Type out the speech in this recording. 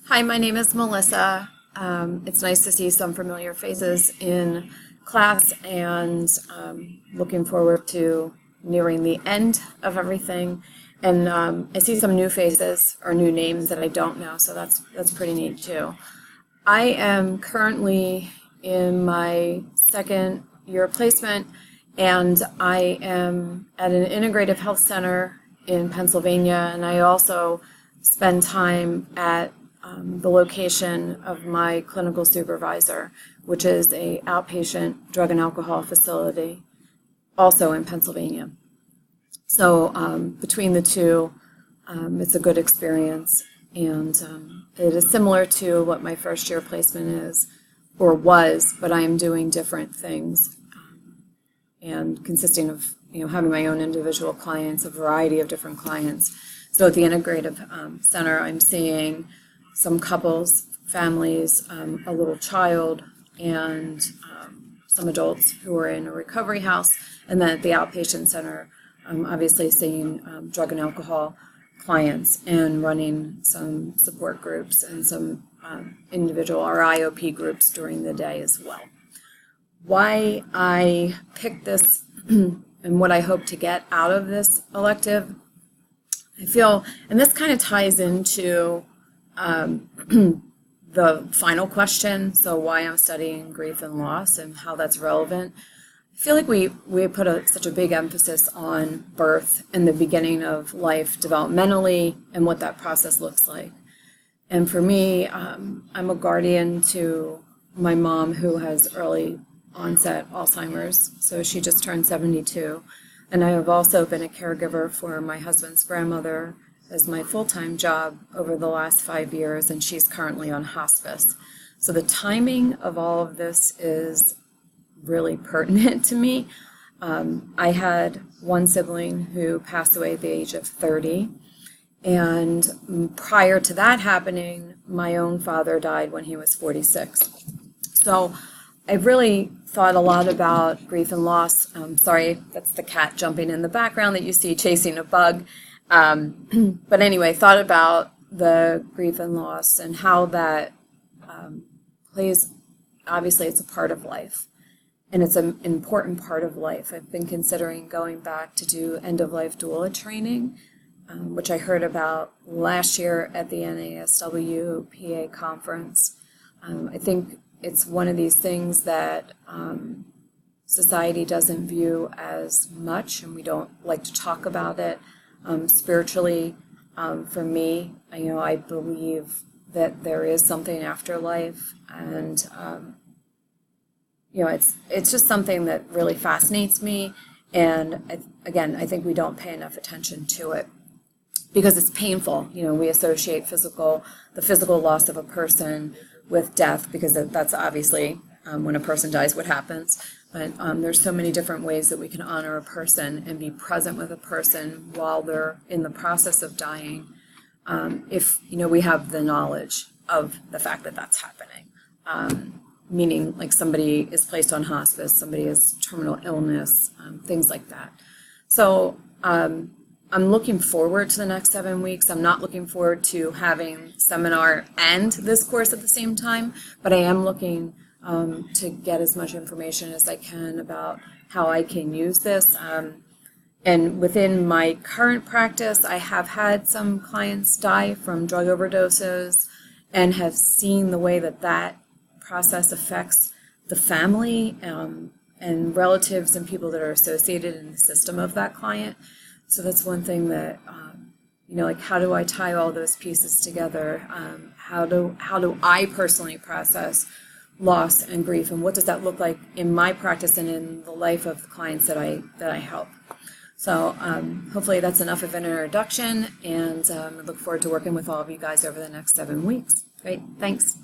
Hi, my name is Melissa. It's nice to see some familiar faces in class and looking forward to nearing the end of everything. And I see some new faces or new names that I don't know, so that's pretty neat too. I am currently in my second year of placement, and I am at an integrative health center in Pennsylvania, and I also spend time at the location of my clinical supervisor, which is a outpatient drug and alcohol facility, also in Pennsylvania. So between the two, it's a good experience, and it is similar to what my first year placement is, or was, but I am doing different things, and consisting of having my own individual clients, a variety of different clients. So at the integrative center, I'm seeing some couples, families, a little child, and some adults who are in a recovery house. And then at the outpatient center, I'm obviously seeing drug and alcohol clients and running some support groups and some individual or IOP groups during the day as well. Why I picked this and what I hope to get out of this elective, I feel, and this kind of ties into the final question, so why I'm studying grief and loss and how that's relevant. I feel like we put such a big emphasis on birth and the beginning of life developmentally and what that process looks like. And for me, I'm a guardian to my mom who has early onset Alzheimer's, so she just turned 72. And I have also been a caregiver for my husband's grandmother as my full-time job over the last 5 years, and she's currently on hospice. So the timing of all of this is really pertinent to me. I had one sibling who passed away at the age of 30, and prior to that happening, my own father died when he was 46. So I've really thought a lot about grief and loss. Sorry, that's the cat jumping in the background that you see chasing a bug. But anyway, thought about the grief and loss and how that plays. Obviously, it's a part of life, and it's an important part of life. I've been considering going back to do end-of-life doula training, which I heard about last year at the NASW PA conference. I think it's one of these things that society doesn't view as much, and we don't like to talk about it. Spiritually, for me, I believe that there is something after life, and it's just something that really fascinates me. And again, I think we don't pay enough attention to it because it's painful. We associate the physical loss of a person with death, because that's obviously when a person dies, what happens. But there's so many different ways that we can honor a person and be present with a person while they're in the process of dying, if we have the knowledge of the fact that that's happening. Meaning, like, somebody is placed on hospice, somebody has terminal illness, things like that. So I'm looking forward to the next 7 weeks. I'm not looking forward to having seminar and this course at the same time, but I am looking to get as much information as I can about how I can use this. And within my current practice, I have had some clients die from drug overdoses and have seen the way that process affects the family and relatives and people that are associated in the system of that client. So that's one thing that, like, how do I tie all those pieces together? How do I personally process loss and grief, and what does that look like in my practice and in the life of the clients that I help? So hopefully that's enough of an introduction, and I look forward to working with all of you guys over the next 7 weeks. Great, thanks.